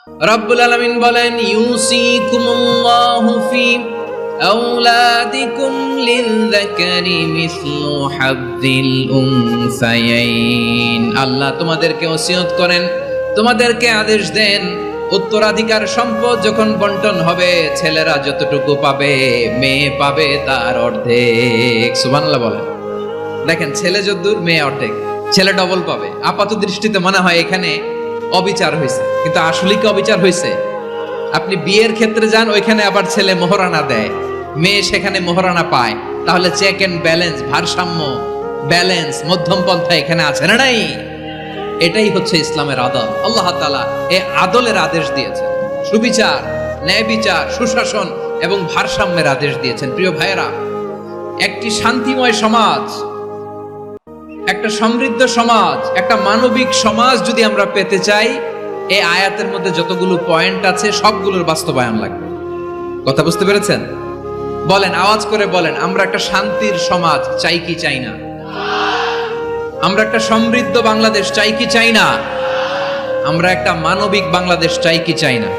রব্বুল আলামিন বলেন, ইউসিকুমুল্লাহু ফি আওলাদিকুম লিযযাকারি মিসলু হাযযিল উনসায়াইন। আল্লাহ তোমাদেরকে ওসিয়ত করেন, তোমাদেরকে আদেশ দেন, উত্তরাধিকার সম্পদ যখন বন্টন হবে, ছেলেরা যতটুকু পাবে, মেয়ে পাবে তার অর্ধেক। সুবহানাল্লাহ বলেন। দেখেন, ছেলে যদ্দূর মেয়ে অর্ধেক, ছেলে ডবল পাবে। আপাত দৃষ্টিতে মনে হয় এখানে অবিচার হয়েছে, কিন্তু আসলে কি অবিচার হয়েছে? আপনি বিয়ের ক্ষেত্রে যান, ওইখানে আবার ছেলে মোহরানা দেয়, মেয়ে সেখানে মোহরানা পায়। তাহলে চেক এন্ড ব্যালেন্স, ভারসাম্য, ব্যালেন্স, মধ্যম পন্থা এখানে আছে না নাই? এটাই হচ্ছে ইসলামের আদল। আল্লাহ তাআলা এই আদলের আদেশ দিয়েছেন, সুবিচার, ন্যায় বিচার, সুশাসন এবং ভারসাম্যের আদেশ দিয়েছেন। প্রিয় ভাইয়েরা, একটি শান্তিময় সমাজ, একটা সমৃদ্ধ সমাজ, একটা মানবিক সমাজ যদি আমরা পেতে চাই, এই আয়াতের মধ্যে যতগুলো পয়েন্ট আছে সবগুলোর বাস্তবায়ন লাগবে। কথা বুঝতে পেরেছেন? বলেন, আওয়াজ করে বলেন, আমরা একটা শান্তির সমাজ চাই কি চাই না? আমরা একটা সমৃদ্ধ বাংলাদেশ চাই কি চাই না? আমরা একটা মানবিক বাংলাদেশ চাই কি চাই না?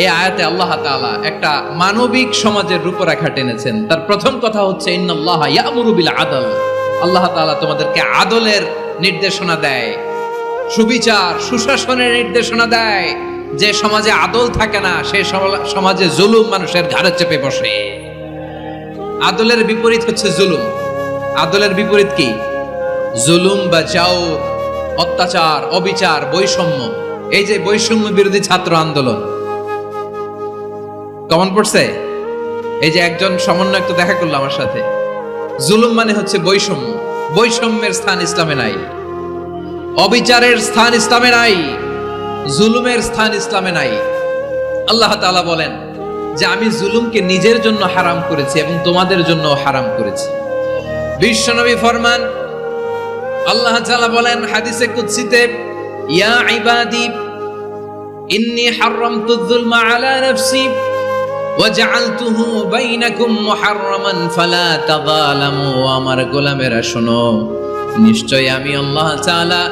এই আয়াতে আল্লাহ তাআলা একটা মানবিক সমাজের রূপরেখা টেনেছেন। তার প্রথম কথা হচ্ছে, ইন্নাল্লাহা ইয়ামুরু বিল আদল। আল্লাহ তাআলা তোমাদেরকে আদলের নির্দেশনা দেয়, সুবিচার, সুশাসনের নির্দেশনা দেয়। যে সমাজে আদল থাকে না, সে সমাজে জুলুম মানুষের ঘাড়ে চেপে বসে। আদলের বিপরীত হচ্ছে জুলুম। আদলের বিপরীত কি? জুলুম বা জাওর, অত্যাচার, অবিচার, বৈষম্য। এই যে বৈষম্য বিরোধী ছাত্র আন্দোলন কমন পড়ছে? এই যে একজন সমন্বয়ক তো দেখা করলো আমার সাথে। জুলুম মানে হচ্ছে বৈষম্য। বৈষম্যের স্থান ইসলামে নাই, অবিচারের স্থান ইসলামে নাই, জুলুমের স্থান ইসলামে নাই। আল্লাহ তাআলা বলেন যে আমি জুলুমকে নিজের জন্য হারাম করেছি এবং তোমাদের জন্য হারাম করেছি। বিশ্বনবী ফরমান, আল্লাহ তাআলা বলেন হাদিসে কুদসিতে, ইয়া ইবাদি ইন্নী হারামতু যুলমা আলা নাফসি ওয়াজআলতুহু বাইনাকুম মুহাররামান ফালা তাযালামু। আমার গোলামেরা শোনো, নিশ্চয় আমি আল্লাহ তাআলা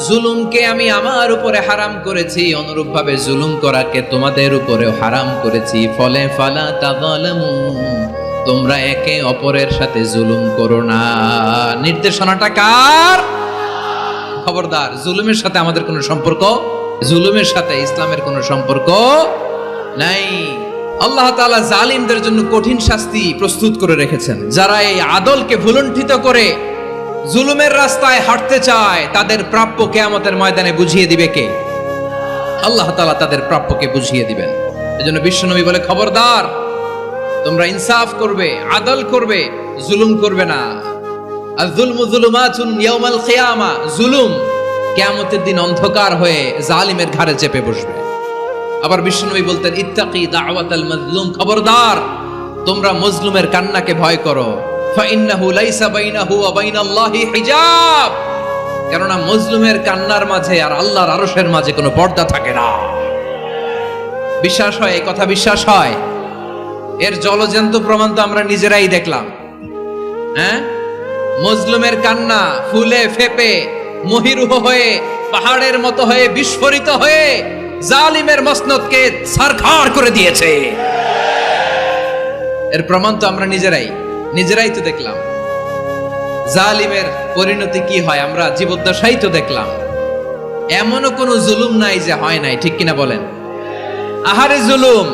জুলুমকে আমি আমার উপরে হারাম করেছি, অনুরূপভাবে জুলুম করাকে তোমাদের উপরেও হারাম করেছি। ফলে ফালা তাযালামু, তোমরা একে অপরের সাথে জুলুম করো না। নির্দেশনাটা কার? খবরদার, জুলুমের সাথে আমাদের কোনো সম্পর্ক, জুলুমের সাথে ইসলামের কোনো সম্পর্ক নাই। আল্লাহ তাআলা জালিমদের জন্য কঠিন শাস্তি প্রস্তুত করে রেখেছেন। যারা এই আদলকে ভুলুণ্ঠিত করে জুলুমের রাস্তায় হাঁটতে চায়, তাদের প্রাপ্য কিয়ামতের ময়দানে বুঝিয়ে দিবে কে? আল্লাহ তাআলা তাদের প্রাপ্যকে বুঝিয়ে দিবেন। এজন্য বিশ্বনবী বলে, খবরদার, তোমরা ইনসাফ করবে, আদল করবে, জুলুম করবে না। আয-যুলমু যুলুমাতুন ইয়াউমাল কিয়ামা, জুলুম কিয়ামতের দিন অন্ধকার হয়ে জালিমের ঘাড়ে চেপে বসবে। আবার বিশ্বনবী বলতেন, ইত্তাকি দাওয়াতাল মাজলুম, খবরদার, তোমরা মজলুমের কান্নাকে ভয় করো। ফাইন্নাহু লাইসা বাইনাহু ওয়া বাইনাল্লাহি হিজাব, কেননা মজলুমের কান্নার মাঝে আর আল্লাহর আরশের মাঝে কোনো পর্দা থাকে না। বিশ্বাস হয়? এই কথা বিশ্বাস হয়? এর জলজ্যান্ত প্রমাণ তো আমরা নিজেরাই দেখলাম। হ্যাঁ, মজলুমের কান্না ফুলে ফেপে মহিরুহ হয়ে, পাহাড়ের মতো হয়ে, বিস্ফোরিত হয়ে জালিমের মসনদকে ছারখার করে দিয়েছে। এর প্রমাণ তো আমরা নিজেরাই তো দেখলাম। জালিমের পরিণতি কি হয় আমরা জীবদ্দশাই তো দেখলাম। এমনও কোনো জুলুম নাই যে হয় নাই, ঠিক কিনা বলেন? আহারে জুলুম,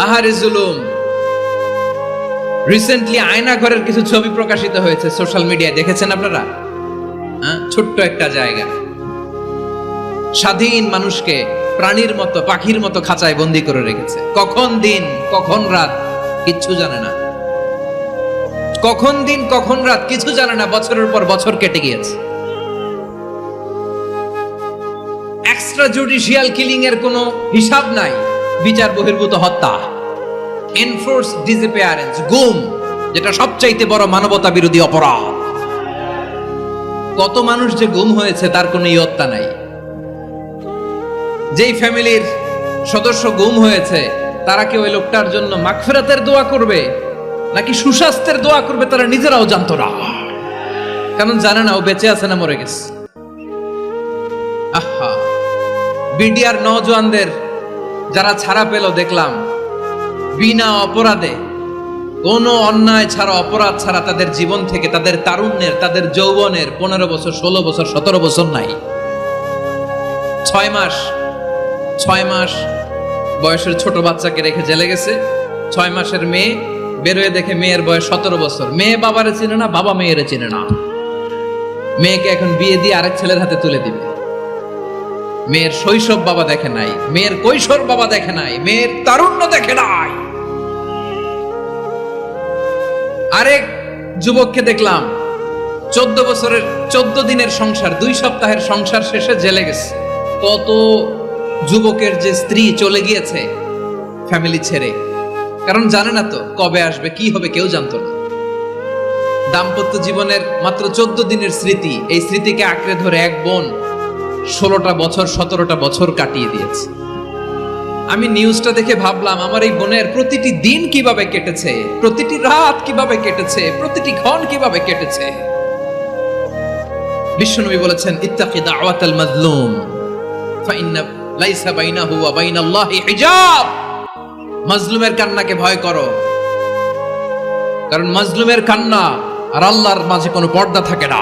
আহারে জুলুম। রিসেন্টলি আয়না ঘরের কিছু ছবি প্রকাশিত হয়েছে সোশ্যাল মিডিয়ায়, দেখেছেন আপনারা? ছোট্ট একটা জায়গা, স্বাধীন মানুষকে প্রাণীর মতো, পাখির মতো খাঁচায় বন্দী করে রেখেছে। কখন দিন কখন রাত কিচ্ছু জানে না, কখন দিন কখন রাত কিছু জানে না। বছরের পর বছর কেটে গিয়েছে। এক্সট্রা জুডিশিয়াল কিলিং এর কোনো হিসাব নাই। বিচার বহির্ভূত হত্যা, এনফোর্স ডিসঅ্যাপিয়ারেন্স, গুম, যেটা সবচাইতে বড় মানবতা বিরোধী অপরাধ। কত মানুষ যে গুম হয়েছে তার কোনো ইয়ত্তা নাই। যেই ফ্যামিলির সদস্য গুম হয়েছে, তারা কি ওই লোকটার জন্য মাগফিরাতের দোয়া করবে নাকি সুস্বাস্থ্যের দোয়া করবে তারা নিজেরাও জানতো না, কারণ জানে না ও বেঁচে আছে না মরে গেছে। আহা, বিডিআর নওজোয়ানদের যারা ছাড়া পেল দেখলাম বিনা অপরাধে, কোনো অন্যায় ছাড়া, অপরাধ ছাড়া তাদের জীবন থেকে, তাদের তারুণ্যের, তাদের যৌবনের 15 বছর, 16 বছর, 17 বছর নাই, 6 মাস বয়সের ছোট বাচ্চাকে রেখে জেলে গেছে। 6 মাসের মেয়ে বেরোয় দেখে মেয়ের বয়স 17 বছর। মেয়ে বাবারে চিনে না, বাবা মেয়েরে চিনে না। মেয়েকে এখন বিয়ে দিয়ে আরেক ছেলের হাতে তুলে দিবে। মেয়ের শৈশব বাবা দেখে নাই, মেয়ের কৈশোর বাবা দেখে নাই, মেয়ের তারুণ্য দেখে নাই। আরেক যুবককে দেখলাম 14 বছরের 14 দিনের সংসার, 2 সপ্তাহের সংসার শেষে জেলে গেছে। কত যুবকের যে স্ত্রী চলে গিয়েছে ফ্যামিলি ছেড়ে, কারণ জানে না তো কবে আসবে, কি হবে, কেউ জানতো না। দাম্পত্য জীবনের মাত্র 14 দিনের স্মৃতি, এই স্মৃতিকে আঁকড়ে ধরে এক বোন 16টা বছর, 17টা বছর কাটিয়ে দিয়েছে। আমি নিউজটা দেখে ভাবলাম, আমার এই বোনের প্রতিটি দিন কিভাবে কেটেছে, প্রতিটি রাত কিভাবে কেটেছে, প্রতিটি ক্ষণ কিভাবে কেটেছে। বিশ্বনবী বলেছেন, ইত্তাকি দাওয়াতাল মাজলুম ফাইন্না লাইসা বাইনাহু ওয়া বাইনাল্লাহি হিজাব। মাজলুমের কান্নাকে ভয় করো, কারণ মাজলুমের কান্না আর আল্লাহর মাঝে কোনো পর্দা থাকে না।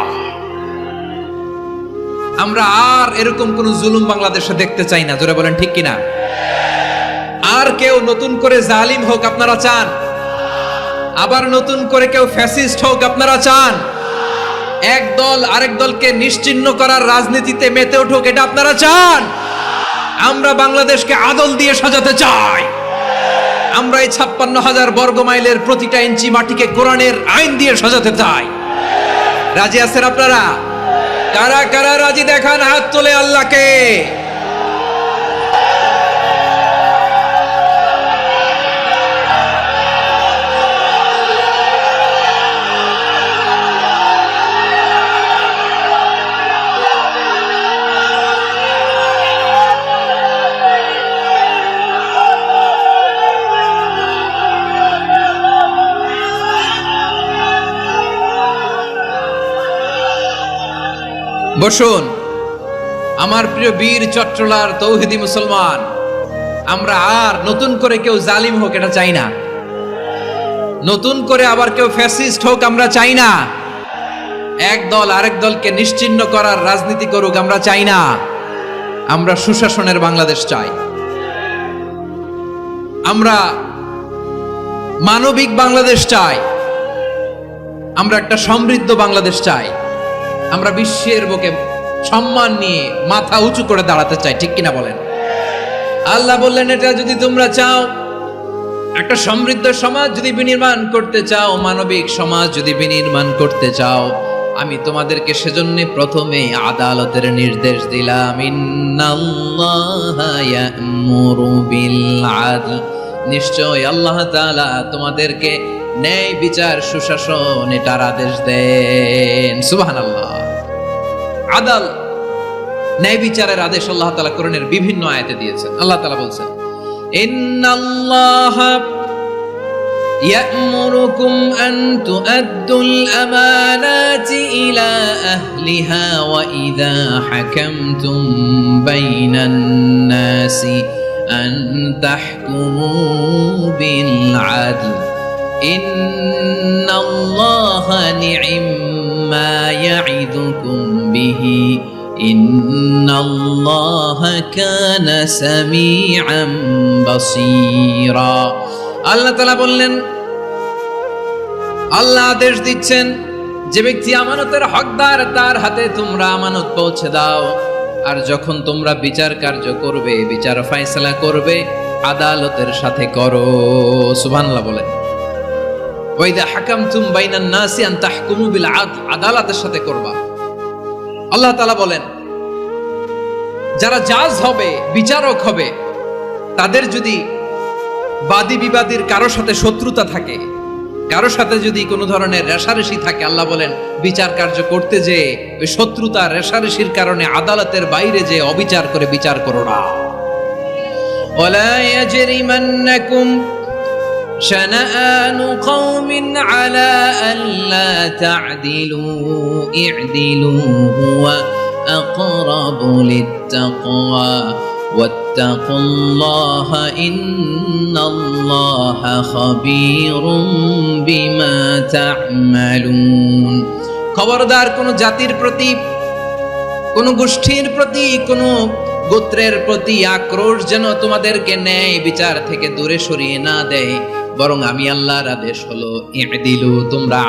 আমরা আর এরকম কোন জুলুম বাংলাদেশে দেখতে চাই না। জোরে বলেন ঠিক কিনা? আর কেউ নতুন করে জালিম হোক আপনারা চান? আবার নতুন করে কেউ ফ্যাসিস্ট হোক আপনারা চান? এক দল আরেক দলকে নিশ্চিহ্ন করার রাজনীতিতে মেতে উঠুক, এটা আপনারা চান? আমরা বাংলাদেশকে আদল দিয়ে সাজাতে চাই। আমরা এই 56,000 বর্গ মাইলের প্রতিটা ইঞ্চি মাটিকে কোরআনের আইন দিয়ে সাজাতে চাই। রাজি আছেন আপনারা? কারা কারা রাজি দেখান হাত তোলে আল্লাহকে। বসুন আমার প্রিয় বীর চট্টলার তৌহিদি মুসলমান, আমরা আর নতুন করে কেউ জালিম হোক এটা চাই না। নতুন করে আবার কেউ ফ্যাসিস্ট হোক আমরা চাই না। এক দল আরেক দলকে নিশ্চিহ্ন করার রাজনীতি করুক আমরা চাই না। আমরা সুশাসনের বাংলাদেশ চাই। আমরা মানবিক বাংলাদেশ চাই। আমরা একটা সমৃদ্ধ বাংলাদেশ চাই। আমরা বিশ্বের বুকে সম্মান নিয়ে মাথা উঁচু করে দাঁড়াতে চাই, ঠিক কিনা বলেন? আল্লাহ বললেন, এটা যদি তোমরা চাও, একটা সমৃদ্ধ সমাজ যদি বিনির্মাণ করতে চাও, মানবিক সমাজ যদি বিনির্মাণ করতে চাও, আমি তোমাদেরকে সেজন্য প্রথমে আদালতের নির্দেশ দিলাম। ইন্নাল্লাহা ইয়া'মুরু বিল আদল, নিশ্চয় আল্লাহ তাআলা তোমাদেরকে ন্যায় বিচার, সুশাসন এটার আদেশ দেন। সুবহানাল্লাহ। আদাল, ন্যায় বিচারের আদেশ আল্লাহ তাআলা কোরআনের বিভিন্ন আয়াতে দিয়েছেন। আল্লাহ তাআলা বলছেন, ইন্নাল্লাহা ইয়া'মুরুকুম আন তুআদ্দুল আমানাতি ইলা আহলিহা ওয়া ইযা হাকামতুম বাইনান নাসি আন তাহকুমু বিল আদল ইন্নাল্লাহা নি'ম্মা ইয়া'iদুকুম বিহি ইন্নাল্লাহা কানা সামিআন বাসীরা। আল্লাহ তাআলা বললেন, আল্লাহ আদেশ দিচ্ছেন, যে ব্যক্তি আমানতের হকদার তার হাতে তোমরা আমানত পৌঁছে দাও। আর যখন তোমরা বিচার কার্য করবে, বিচার ফয়সালা করবে, আদালতের সাথে করো। সুবহানাল্লাহ বলেন। ওয়া ইযা হাকামতুম বাইনান নাসি আন তাহকুমু বিল আদল, আদালতের সাথে করবা। আল্লাহ তাআলা বলেন, যারা জাজ হবে, বিচারক হবে, তাদের যদি বাদী বিবাদীর কারোর সাথে শত্রুতা থাকে, কারোর সাথে যদি কোনো ধরনের রেষারেষি থাকে, আল্লাহ বলেন বিচার কার্য করতে যে ওই শত্রুতা রেষারেষির কারণে আদালতের বাইরে যে অবিচার করে বিচার করো না। ওয়ালা ইয়াজরিমান্নাকুম শানাআনু কওমিন আলা আল্লা তা'দিলু ই'দিলু হুয়া আকরাবু লিত্তাকওয়া ওয়াত্তাকুল্লাহা ইন্নাল্লাহা খাবীরুম বিমা তা'মালুন। খবরদার কোন জাতির প্রতি, কোন গোষ্ঠীর প্রতি, কোন গোত্রের প্রতি আক্রোশ যেন তোমাদেরকে ন্যায় বিচার থেকে দূরে সরিয়ে না দেয়, বরং আমি আল্লাহর আদেশ হলো ই'দিলু, তোমরা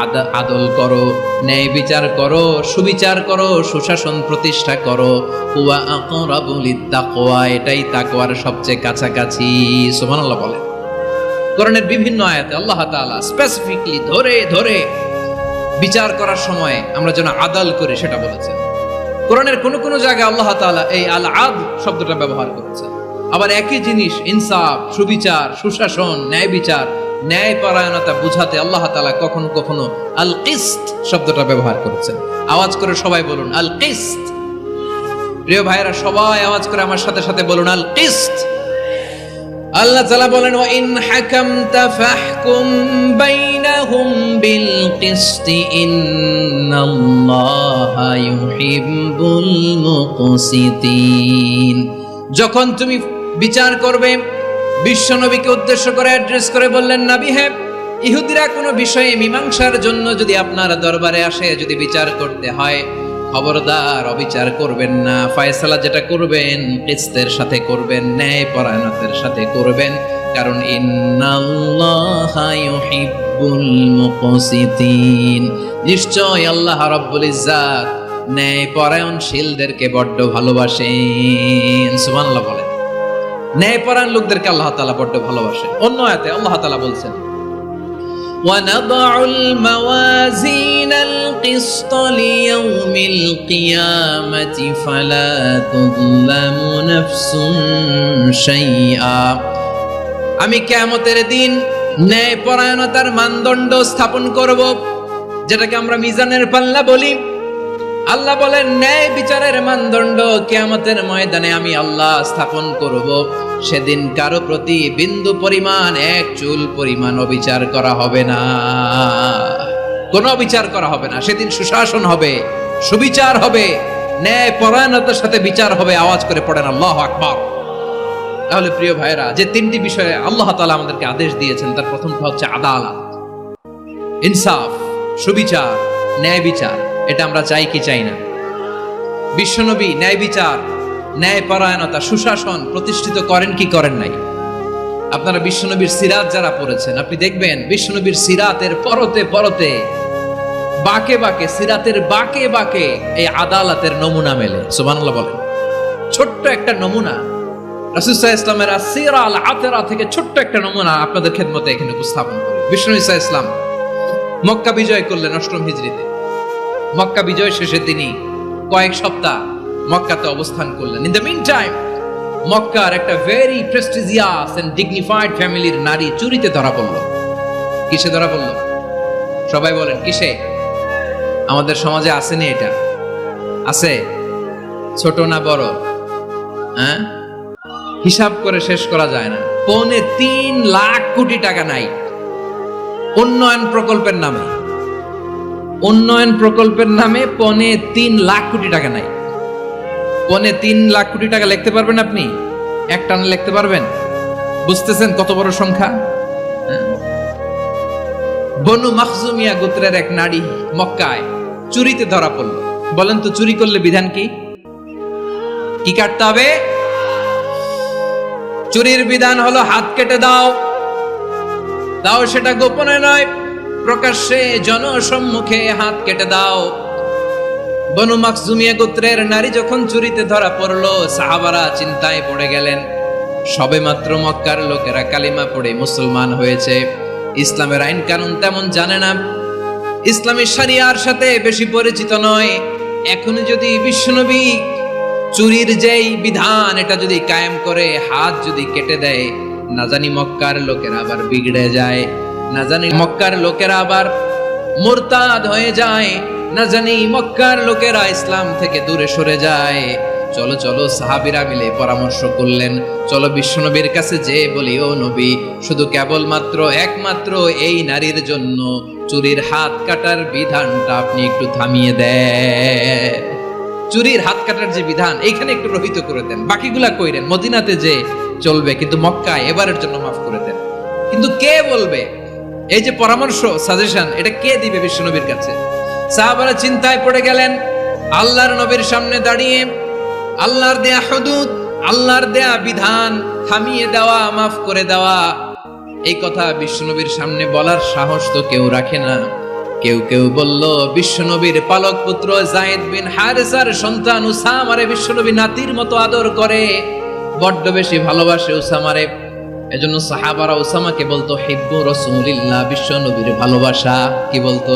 আদল করো, ন্যায় বিচার করো, সুবিচার করো, সুশাসন প্রতিষ্ঠা করো। হুয়া আকরাবু লিত্তাকওয়া, এটাই তাকওয়ার সবচেয়ে কাছাকাছি। সুবহানাল্লাহ বলেন। কোরআনের বিভিন্ন আয়াতে আল্লাহ তাআলা স্পেসিফিকলি ধরে ধরে বিচার করার সময় আমরা যেন আদল করি সেটা বলেছেন। কোরআনের কোন কোন জায়গায় আল্লাহ তাআলা এই আল আদল শব্দটা ব্যবহার করেছেন। আবার একই জিনিস ইনসাফ, সুবিচার, সুশাসন, ন্যায় বিচার, ন্যায় পরায়ণতা বুঝাতে আল্লাহ তাআলা কখনো কখনো আল কিসত শব্দটা ব্যবহার করেছেন। আওয়াজ করে সবাই বলুন আল কিসত। প্রিয় ভাইরা, সবাই আওয়াজ করে আমার সাথে সাথে বলুন আল কিসত। আল্লাহ তাআলা বলেন ওয়া ইন হাকামতা ফাহকুম বাইনাহুম বিল কিসতি ইন্নাল্লাহা ইউহিব্বুল মুকসিতিন। যখন তুমি বিচার করবে, বিশ্বনবীকে উদ্দেশ্য করে অ্যাড্রেস করে বললেন, নবী হে, ইহুদিরা কোনো বিষয়ে মীমাংসার জন্য যদি আপনার দরবারে আসে, যদি বিচার করতে হয়, খবরদার অবিচার করবেন না। ফয়সালা যেটা করবেন কিসতের সাথে করবেন, ন্যায় পরায়ণতার সাথে করবেন, কারণ ইন্নাল্লাহা ইউহিব্বুল মুকসিতিন, নিশ্চয় আল্লাহ রাব্বুল ইজ্জাত ন্যায় পরায়ণশীলদেরকে বড্ড ভালোবাসেন। সুবহানাল্লাহ বলেন। ন্যায় পরায়ণ লোকদেরকে আল্লাহ তাআলা বড্ড ভালোবাসেন। অন্য আয়াতে আল্লাহ তাআলা বলছেন وَنَضَعُ الْمَوَازِينَ الْقِسْطَ لِيَوْمِ الْقِيَامَةِ فَلَا تُظْلَمُ نَفْسٌ شَيْئًا। আমি কিয়ামতের দিন ন্যায় পরায়ণতার মানদণ্ড স্থাপন করব, যেটাকে আমরা মিজানের পাল্লা বলি। আল্লাহ বলেন ন্যায় বিচারের মানদণ্ড কিয়ামতের ময়দানে আমি আল্লাহ স্থাপন করব। সেদিন কারো প্রতি বিন্দু পরিমাণ, এক চুল পরিমাণ অবিচার করা হবে না, কোনো অবিচার করা হবে না। সেদিন সুশাসন হবে, সুবিচার হবে, ন্যায় পরায়ণতার সাথে বিচার হবে। আওয়াজ করে পড়েন আল্লাহু আকবার। তাহলে প্রিয় ভাইরা, যে তিনটি বিষয়ে আল্লাহ তাআলা আমাদেরকে আদেশ দিয়েছেন, তার প্রথমটা হচ্ছে আদালত, ইনসাফ, সুবিচার, ন্যায় বিচার। এটা আমরা চাই কি চাই না? বিশ্বনবী ন্যায় বিচার, ন্যায় পরায়ণতা, সুশাসন প্রতিষ্ঠিত করেন কি করেন নাই? আপনারা বিশ্বনবীর সিরাত যারা পড়েছেন, আপনি দেখবেন বিশ্বনবীর সিরাতের পরতে পরতে, বাঁকে বাঁকে, সিরাতের বাঁকে বাঁকে এই আদালতের নমুনা মেলে। সুবহানাল্লাহ বলেন। ছোট্ট একটা নমুনা রাসূল সাল্লাল্লাহু আলাইহি ওয়াসাল্লামের আসিরা আল আতরা থেকে ছোট্ট একটা নমুনা আপনাদের খেদমতে এখানে উপস্থাপন করি। বিশ্বনবী সাল্লাল্লাহু আলাইহি ওয়াসাল্লাম মক্কা বিজয় করলেন ৮ম হিজরিতে। মক্কা বিজয় শেষে তিনি কয়েক সপ্তাহ মক্কাতে অবস্থান করলেন। ইন দ্য মিন টাইম মক্কার একটা ভেরি প্রেস্টিজিয়াস এন্ড ডিগনিফাইড ফ্যামিলির নারী চুরিতে ধরা পড়ল। কিসে ধরা পড়ল? সবাই বলেন কিসে? আমাদের সমাজে আসেনি এটা? আছে? ছোট না বড়? হ্যাঁ, হিসাব করে শেষ করা যায় না। ৩.৫ লাখ কোটি টাকা নাই উন্নয়ন প্রকল্পের নামে। উন্নয়ন প্রকল্পের নামে ৩.৫ লাখ কোটি টাকা নাই। ৩.৫ লাখ কোটি টাকা লিখতে পারবেন আপনি? এক টানে লিখতে পারবেন? বুঝতেছেন কত বড় সংখ্যা? বনু মাখজুমিয়া গোত্রের এক নারী মক্কায় চুরিতে ধরা পড়ল। বলেন তো চুরি করলে বিধান কি? কি কাটতে হবে? চুরির বিধান হলো হাত কেটে দাও। তাও সেটা গোপনে নয়, প্রকাশ্যে জনসম্মুখে হাত কেটে দাও। বনু মাখজুমিয়া গোত্রের নারী যখন চুরিতে ধরা পড়লো, সাহাবারা চিন্তায় পড়ে গেলেন। সবেমাত্র মক্কার লোকেরা কালিমা পড়ে মুসলমান হয়েছে, ইসলামের আইন কানুন তেমন জানে না, ইসলামী শরিয়ার সাথে বেশি পরিচিত নয়। এখন যদি বিশ্বনবী চুরির যেই বিধান এটা যদি কায়েম করে হাত যদি কেটে দেয়, না জানি মক্কার লোকেরা আবার বিগড়ে যায়, না জানি মক্কার লোকেরা আবার মুরতাদ হয়ে যায়, না জানি মক্কার লোকেরা ইসলাম থেকে দূরে সরে যায়। চলো চলো সাহাবীরা মিলে পরামর্শ করলেন, চলো বিশ্বনবীর কাছে যে বলি, ও নবী, শুধু কেবলমাত্র একমাত্র এই নারীর জন্য চুরির হাত কাটার বিধানটা আপনি একটু থামিয়ে দেন। চুরির হাত কাটার যে বিধান এইখানে একটু রহিত করে দেন, বাকিগুলা কইরেন মদিনাতে যে চলবে, কিন্তু মক্কায় এবারের জন্য মাফ করে দেন। কিন্তু কে বলবে? এই যে পরামর্শ, সাজেশন, এটা কে দিবে বিশ্বনবীর কাছে? সাহাবারা চিন্তায় পড়ে গেলেন। আল্লাহর নবীর সামনে দাঁড়িয়ে আল্লাহর দেয়া হুদুদ, আল্লাহর দেয়া বিধান থামিয়ে দেওয়া, মাফ করে দেওয়া, এই কথা বিশ্বনবীর সামনে বলার সাহস তো কেউ রাখে না। কেউ কেউ বলল, বিশ্বনবীর পালক পুত্র যায়েদ বিন হারেসার সন্তান উসামারে বিশ্বনবী নাতির মতো আদর করে, বড্ড বেশি ভালোবাসে উসামারে। এজন্য সাহাবারা উসামাকে বলতো হিব্বু রাসূলিল্লাহ, বিশ্বনবীর ভালোবাসা। কি বলতো?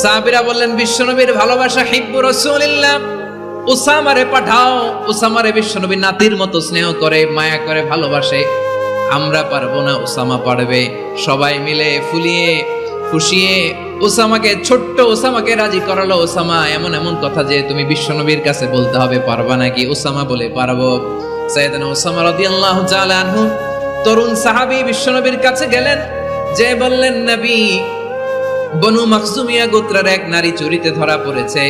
সাহাবীরা বললেন, বিশ্বনবীর ভালোবাসা হিব্বু রাসূলিল্লাহ, উসামারে পাঠাও। উসামারে বিশ্বনবী নাতির মতো স্নেহ করে, মায়া করে, ভালোবাসে। আমরা পারবো না, উসামা পারবে। সবাই মিলে ফুলিয়ে খুশিয়ে উসামাকে, ছোট্ট উসামাকে রাজি করালো। উসামা এমন এমন কথা যে তুমি বিশ্বনবীর কাছে বলতে হবে, পারবা নাকি? উসামা বলে, পারবো। সাইয়েদনা উসামা রাদিয়াল্লাহু তাআলা আনহু তরুণ সাহাবী বিশ্বনবীর কাছে গেলেন, যে বললেন, নবী, বনু মাখজুমিয়া গোত্রের এক নারী চুরিতে ধরা পড়েছে,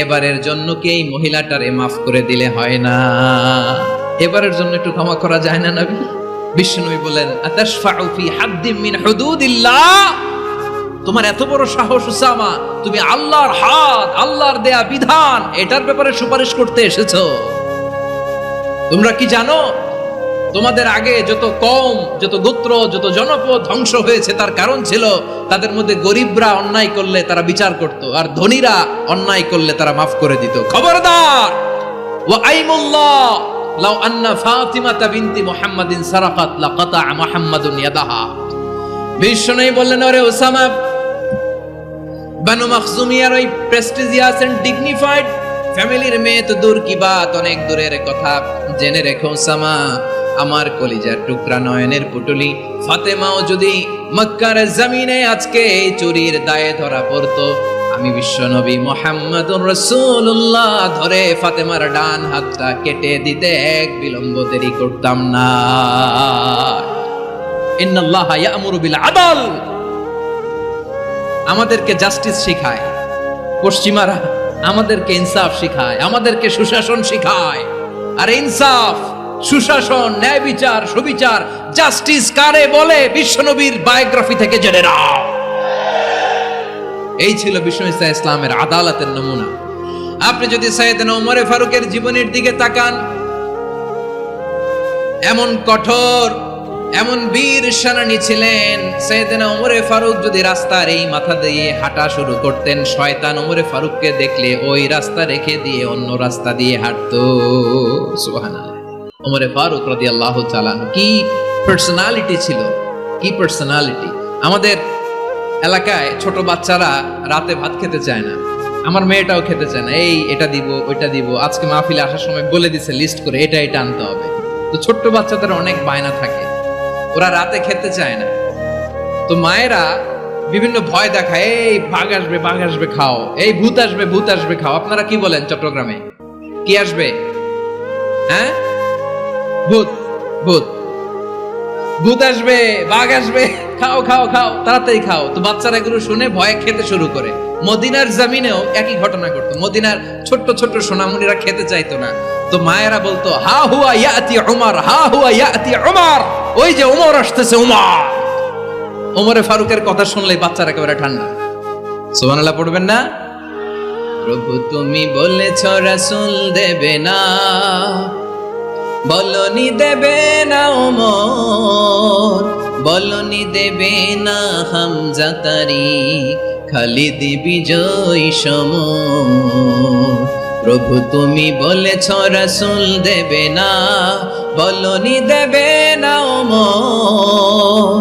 এবারের জন্য কি এই মহিলাটারে মাফ করে দিলে হয় না? এবারের জন্য একটু ক্ষমা করা যায় না নবী? বিশ্বনবী বলেন, আতাশফাউ ফি হাদ্দিম মিন হুদুদিল্লাহ, তোমার এত বড় সাহস উসামা, তুমি আল্লাহর হাত, আল্লাহর দেয়া বিধান, এটার ব্যাপারে সুপারিশ করতে এসেছো? তোমরা কি জানো তোমাদের আগে যত কওম, যত গোত্র, যত জনপদ ধ্বংস হয়েছে তার কারণ ছিল তাদের মধ্যে গরিবরা অন্যায় করলে তারা বিচার করত, আর ধনীরা অন্যায় করলে তারা মাফ করে দিত। খবরদার! ওয়া আইমুল্লাহ লাউ আন্না ফাতিমাতা বিনতি মুহাম্মাদিন সারাকাত লাকাতা মুহাম্মাদুন ইয়াদাহা। বিশ্বনবী বললেন, ওরে উসামা, বানু মাখজুমিয়ার ওই প্রেস্টিজিয়াস এন্ড ডিগনিফাইড ফ্যামিলির মেয়ে তো দূর কি বাত, অনেক দূরের কথা। জেনে রেখো উসামা, আমার কলিজার টুকরা নয়নের পুটুলি ফাতেমাও যদি মক্কার জমিনে আজকে এই চুরির দায়ে ধরা পড়তো, আমি বিশ্বনবী মুহাম্মাদুর রাসূলুল্লাহ ধরে ফাতেমার ডান হাতটা কেটে দিতে এক বিলম্ব দেরি করতাম না। ইন্নাল্লাহা ইয়া'মুরু বিল আদল, আমাদেরকে জাস্টিস শিখায় পশ্চিমারা, আমাদেরকে ইনসাফ শিখায়, আমাদেরকে সুশাসন শিখায়। আর ইনসাফ, সুশাসন, ন্যায় বিচার, সুবিচার, জাস্টিস কারে বলে বিশ্বনবীর বায়োগ্রাফি থেকে জেনে নাও। এই ছিল বিশ্বনবী সাল্লাল্লাহু আলাইহি ওয়াসাল্লামের আদালতের নমুনা। আপনি যদি সাইয়েদনা ওমর ফারুকের জীবনের দিকে তাকান, এমন কঠোর, এমন বীর সেনানী ছিলেন। সাইয়েদনা ওমর ফারুক যদি রাস্তার এই মাথা দিয়ে হাঁটা শুরু করতেন, শয়তান ওমর ফারুককে দেখলে ওই রাস্তা রেখে দিয়ে অন্য রাস্তা দিয়ে হাঁটতো। সুবহানাল্লাহ। ওমর ফারুক রাদিয়াল্লাহু তাআলা কি পার্সোনালিটি ছিল, কি পার্সোনালিটি! আমাদের এলাকায় ছোট বাচ্চারা রাতে ভাত খেতে চায় না, আমার মেয়েটাও খেতে চায় না। এই এটা দিব, ওইটা দিব, আজকে মাহফিলে আসার সময় বলে দিছে লিস্ট করে এটা এটা আনতে হবে। তো ছোট্ট বাচ্চাদের অনেক বায়না থাকে, ওরা রাতে খেতে চায় না। তো মায়েরা বিভিন্ন ভয় দেখায়, এই বাঘ আসবে, বাঘ আসবে খাও, এই ভূত আসবে, ভূত আসবে খাও। আপনারা কি বলেন চট্টগ্রামে? কি আসবে? হ্যাঁ, ভূত, ভূত, ভূত আসবে, বাঘ আসবে, খাও খাও খাও, তাড়াতাড়ি খাও। তো বাচ্চারা এগুলো শুনে ভয়ে খেতে শুরু করে। মদিনার জমিনেও একই ঘটনা ঘটতো। মদিনার ছোট্ট ছোট্ট সোনামণিরা খেতে চাইতো না, তো মায়েরা বলতো, হা হুয়া ইয়াতি উমর, হা হুয়া ইয়াতি উমর, ওই যে উমর আসতেছে, উমর। ওমরে ফারুকের কথা শুনলেই বাচ্চারা একেবারে ঠান্ডা। সুবহানাল্লাহ পড়বেন না? প্রভু তুমি বলেছ রাসূল দেবে না, বলনি দেবে না ওমর, বলনি দেবে না হামজা তারিক, খালিদ বিজয় সমর। প্রভু তুমি বলেছ রাসূল দেবে না, বলনি দেবে না ওমর,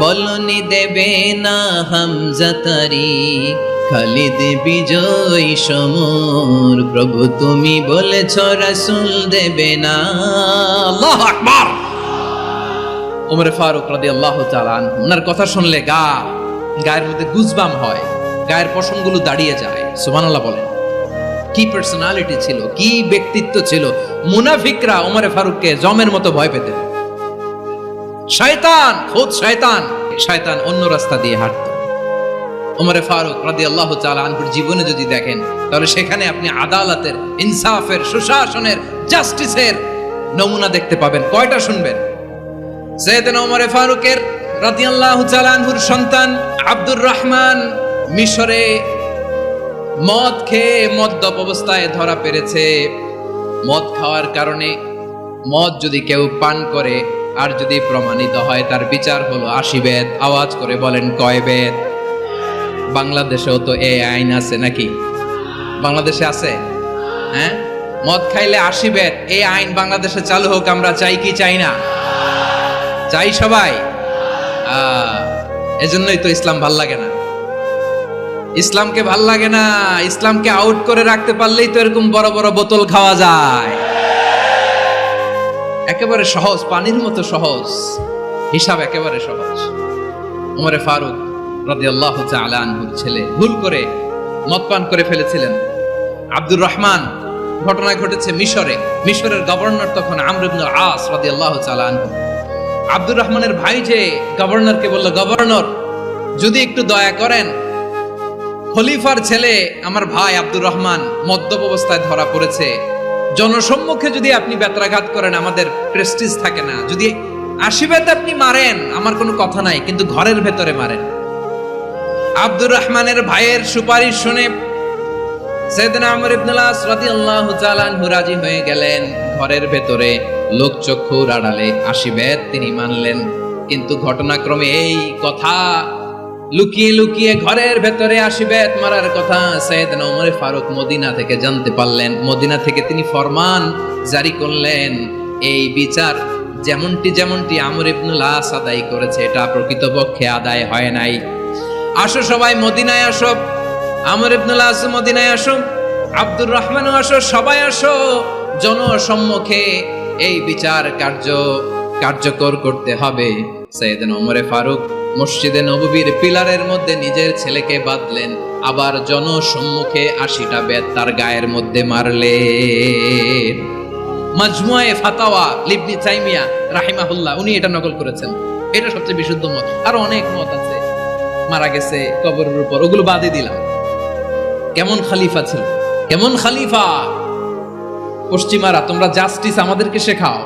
বলনি দেবে না হামজা তারিক, খালিদ বিজয় সমর। প্রভু তুমি বলেছ রাসূল দেবে না। আল্লাহু আকবার। ওমর ফারুক রাদিয়াল্লাহু তাআলা আনহু, ওনার কথা শুনলে গায়ের মধ্যে গুজবাম হয়, গায়ের পশমগুলো দাঁড়িয়ে যায়। সুবহানাল্লাহ বলেন। কি পার্সোনালিটি ছিল, কি ব্যক্তিত্ব ছিল! মুনাফিকরা ওমর ফারুককে জমের মতো ভয় পেতেন। শয়তান, খোদ শয়তান, শয়তান অন্য রাস্তা দিয়ে হাঁটত। ওমরে ফারুক রাদিয়াল্লাহু তাআলা আনহুর জীবনে যদি দেখেন, তাহলে সেখানে আপনি আদালতের, ইনসাফের, সুশাসনের, জাস্টিসের নমুনা দেখতে পাবেন। কয়টা শুনবেন? সাইয়েদনা ওমরে ফারুকের রাদিয়াল্লাহু তাআলা আনহুর সন্তান আব্দুর রহমান মিশরে মদ খেয়ে মদ্যপ অবস্থায় ধরা পড়েছে। মদ খাওয়ার কারণে, মদ যদি কেউ পান করে আর যদি প্রমাণিত হয়, তার বিচার হলো 80 বেত। আওয়াজ করে বলেন কয় বেত? বাংলাদেশেও তো এই আইন আছে নাকি? বাংলাদেশে আছে? হ্যাঁ, মদ খাইলে 80 বেত, এই আইন বাংলাদেশে চালু হোক। আমরা চাই কি চাই না? চাই সবাই। এজন্যই তো ইসলাম ভাল লাগে না। ইসলামকে ভাল লাগে না। ইসলামকে আউট করে রাখতে পারলেই তো এরকম বড় বড় বোতল খাওয়া যায়। একেবারে সহজ, পানির মতো সহজ, হিসাব একেবারে সহজ। ওমরে ফারুক রাদিয়াল্লাহু তাআলা আনহুর ছেলে ভুল করে মদ পান করে ফেলেছিলেন। আব্দুর রহমান, ঘটনা ঘটেছে মিশরে। মিশরের গভর্নর তখন আমর ইবনে আস রাদিয়াল্লাহু তাআলা আনহু। আব্দুর রহমানের ভাই যে গভর্নরকে বলল, গভর্নর যদি একটু দয়া করেন, খলিফার ছেলে আমার ভাই আব্দুর রহমান মদ্যপ অবস্থায় ধরা পড়েছে, জনসম্মুখে যদি আপনি বেত্রাঘাত করেন, আমাদের প্রেস্টিজ থাকে না। যদি 80 বেত আপনি মারেন, আমার কোনো কথা নাই, কিন্তু ঘরের ভেতরে মারেন। আব্দুর রহমানের ভাইয়ের সুপারিশ শুনে সাইয়েদনা আমর ইবনে আস রাদিয়াল্লাহু তাআলা আনহু রাজি হয়ে গেলেন। ঘরের ভেতরে লোকচক্ষুর আড়ালে 80 বেত তিনি মানলেন। কিন্তু ঘটনাক্রমে এই কথা লুকিয়ে লুকিয়ে ঘরের ভেতরে 80 বেত মারার কথা সাইয়েদনা ওমর ফারুক মদিনা থেকে জানতে পারলেন। মদিনা থেকে তিনি ফরমান জারি করলেন, এই বিচার যেমনটি আমর ইবনে আস আদায় করেছে, এটা প্রকৃতপক্ষে আদায় হয় নাই। আসো সবাই মদিনায় আসো, আমর ইবনে আস মদিনায় আসো, আব্দুর রহমানও আসো, সবাই আসো, জনসম্মুখে এই বিচার কার্যকর করতে হবে। সাইয়েদনা ওমর ফারুক মসজিদে নববীর পিলারের মধ্যে নিজের ছেলেকে বাঁধলেন, আবার জনসম্মুখে 80টা বেত তার গায়ের মধ্যে মারলেন। মাজমুয়ে ফাতাওয়া ইবনে তাইমিয়া রাহিমাহুল্লাহ উনি এটা নকল করেছেন। এটা সবচেয়ে বিশুদ্ধ মত। আর অনেক মত আছে, মারা গেছে কবরের উপর, ওগুলো বাদই দিলাম। কেমন খলিফা ছিল, কেমন খলিফা! পশ্চিমারা তোমরা জাস্টিস আমাদেরকে শেখাও,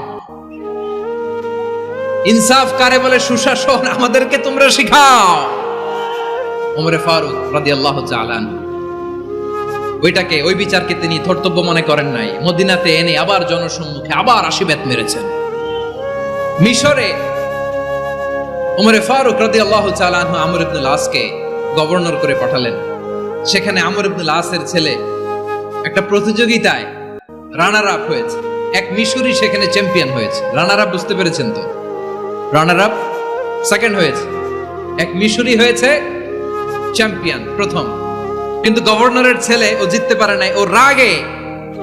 ইনসাফ কারে বলে, সুশাসন আমাদেরকে তোমরা শেখাও। ওমরে ফারুক রাদিয়াল্লাহু তাআলা ওই বিচারকে তিনি ধর্তব্য মনে করেন নাই। মদিনাতে এনে আবার জনসম্মুখে আবার 80 বেত মেরেছেন। মিশরে ওমরে ফারুক রাদিয়াল্লাহু তাআলা আনহু আমর ইবনে আসকে গভর্নর করে পাঠালেন। সেখানে আমর ইবনে আসের ছেলে একটা প্রতিযোগিতায় রানার আপ হয়েছে। এক মিশরি সেখানে চ্যাম্পিয়ন হয়েছে। রানার আপ বুঝতে পেরেছেন তো? রানার আপ সেকেন্ড হয়েছে, এক মিশরি হয়েছে চ্যাম্পিয়ন প্রথম। কিন্তু গভর্নরের ছেলে ও জিততে পারে নাই। ও রাগে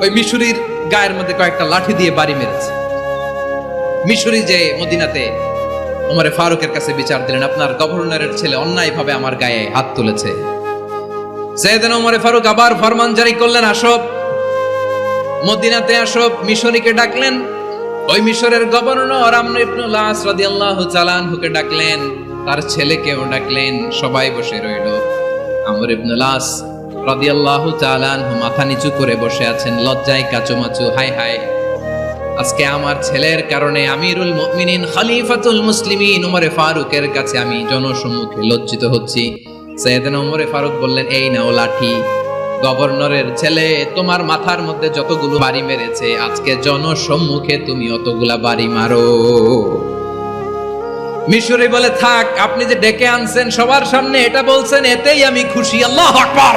ওই মিশরির গায়ের মধ্যে কয়েকটা লাঠি দিয়ে বাড়ি মেরেছে। মিশরি যে মদিনাতে ওমরে ফারুকের কাছে বিচার দিলেন, আপনার গভর্নরের ছেলে অন্যায়ভাবে আমার গায়ে হাত তুলেছে। সাইয়েদনা ওমরে ফারুক আবার ফরমান জারি করলেন, আসো মদিনাতে আসো। মিশরীকে ডাকলেন। ওই মিশরের গভর্নর আমর ইবনে আস রাদিয়াল্লাহু তাআলা আনহুকে ডাকলেন, তার ছেলেকেও ডাকলেন। সবাই বসে রইল। আমর ইবনে আস রাদিয়াল্লাহু তাআলা আনহু মাথা নিচু করে বসে আছেন, লজ্জায় কাচুমাচু। হায় হায়, আজকে আমার ছেলের কারণে আমিরুল মুমিনিন খলিফাতুল মুসলিমিন ওমরে ফারুকের কাছে আমি জনসম্মুখে লজ্জিত হচ্ছি। সাইয়েদনা ওমরে ফারুক বললেন, এই নাও লাঠি, গভর্নরের ছেলে তোমার মাথার মধ্যে যতগুলো বাড়ি মেরেছে, আজকে জনসম্মুখে তুমি অতগুলা বাড়ি মারো। মিশরি বলে, থাক, আপনি যে ডেকে আনছেন সবার সামনে এটা বলছেন, এতেই আমি খুশি। আল্লাহু আকবার।